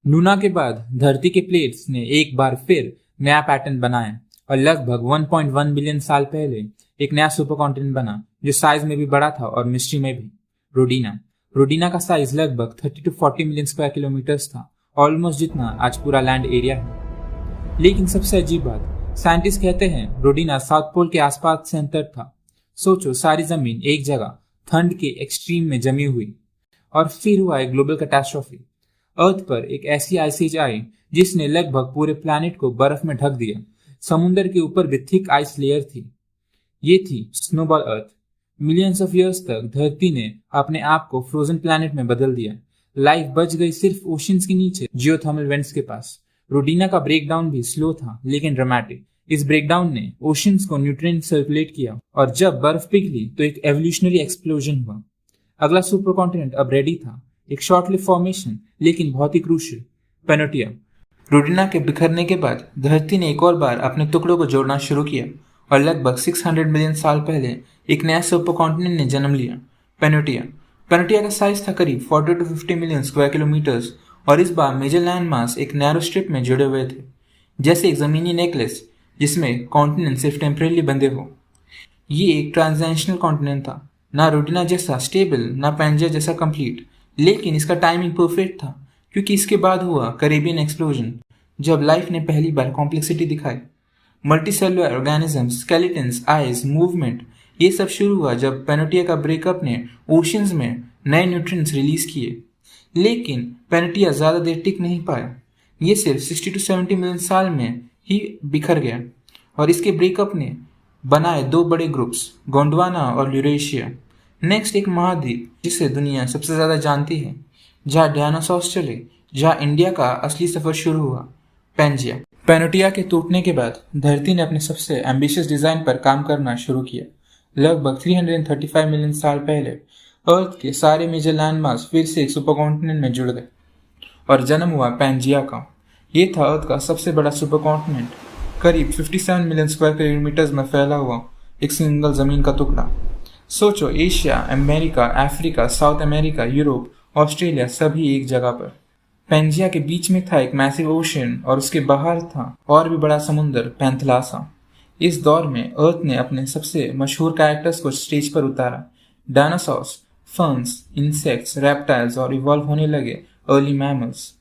Luna के बाद धरती के प्लेट्स ने एक बार फिर नया पैटर्न बनाया और लगभग 1.1 बिलियन साल पहले एक नया सुपर कॉन्टिनेंट बना जो साइज में भी बड़ा था और मिस्ट्री में भी। रोडीना रोडीना का साइज लगभग 30 to 40 मिलियन स्क्वायर किलोमीटर्स था, ऑलमोस्ट जितना आज पूरा लैंड एरिया है। लेकिन सबसे अजीब बात, साइंटिस्ट कहते हैं रोडीना साउथ पोल के आसपास सेंटर था। सोचो, सारी जमीन एक जगह ठंड के एक्सट्रीम में जमी हुई, और फिर हुआ एक ग्लोबल कैटास्ट्रॉफी। अर्थ पर एक ऐसी आइस एज आई जिसने लगभग पूरे प्लैनेट को बर्फ में ढक दिया। समुद्र के ऊपर भी थिक आइस लेयर थी। ये थी snowball earth. Millions of years तक धरती ने अपने आप को फ्रोजन प्लैनेट में बदल दिया। लाइफ बच गई सिर्फ ओशंस के नीचे जियोथर्मल वेंट्स के पास। रोडीना का ब्रेकडाउन भी स्लो था लेकिन ड्रामेटिक। इस ब्रेकडाउन ने ओशंस को न्यूट्रिएंट सर्कुलेट किया और जब बर्फ पिघली तो एक एवोल्यूशनरी एक्सप्लोजन हुआ। अगला सुपर कॉन्टिनेंट अब रेडी था, एक शॉर्ट लिव फॉर्मेशन लेकिन बहुत ही क्रूशियल, पेनोटिया। रोडीना के बिखरने के बाद धरती ने एक और बार अपने टुकड़ों को जोड़ना शुरू किया और लगभग 600 मिलियन साल पहले एक नया सुपर कॉन्टिनेंट ने जन्म लिया, पेनोटिया। पेनोटिया का साइज था करीब 40 to 50 मिलियन स्क्वायर किलोमीटर्स और इस बार मेजर लैंड मास एक नैरो स्ट्रिप में जुड़े हुए थे, जैसे एक जमीनी नेकलेस जिसमें कॉन्टिनेंट सिर्फ टेम्परेली बंधे हो। ये एक ट्रांजेंशनल कॉन्टिनेंट था, ना रोडीना जैसा स्टेबल ना पैंजिया जैसा कंप्लीट, लेकिन इसका टाइमिंग परफेक्ट था क्योंकि इसके बाद हुआ कैरेबियन एक्सप्लोजन जब लाइफ ने पहली बार कॉम्प्लेक्सिटी दिखाई। Multicellular organisms, skeletons, ice, movement, ये सब शुरू हुआ जब पेनोटिया का ब्रेकअप ने ओशंस में नए न्यूट्रिएंट्स रिलीज किए। लेकिन पेनोटिया ज्यादा देर टिक नहीं पाया। ये सिर्फ 60 to 70 मिलियन साल में ही बिखर गया और इसके ब्रेकअप ने बनाए दो बड़े ग्रुप्स, गोंडवाना और यूरेशिया। नेक्स्ट एक महाद्वीप जिसे दुनिया सबसे ज्यादा जानती है, जहाँ डायनासोर्स चले, जहाँ इंडिया का असली सफर शुरू हुआ, पैंजिया। पेनोटिया के टूटने के बाद धरती ने अपने सबसे एम्बिशियस डिजाइन पर काम करना शुरू किया। लगभग 335 मिलियन साल पहले अर्थ के सारे मेजर लैंडमास फिर से एक सुपर कॉन्टिनेंट में जुड़ गए और जन्म हुआ पैंजिया का। ये था अर्थ का सबसे बड़ा सुपर कॉन्टिनेंट, करीब 57 मिलियन स्क्वायर किलोमीटर में फैला हुआ एक सिंगल जमीन का टुकड़ा। सोचो, Asia, America, Africa, south America, Europe, Australia सभी एक जगह पर। पेंजिया के बीच में था एक मैसिव ओशन और उसके बाहर था और भी बड़ा समुद्र, पैंथलासा। इस दौर में अर्थ ने अपने सबसे मशहूर कैरेक्टर्स को स्टेज पर उतारा। डायनासोर्स, फर्न्स, इंसेक्ट्स, रेप्टाइल्स और इवॉल्व होने लगे अर्ली मैमल्स।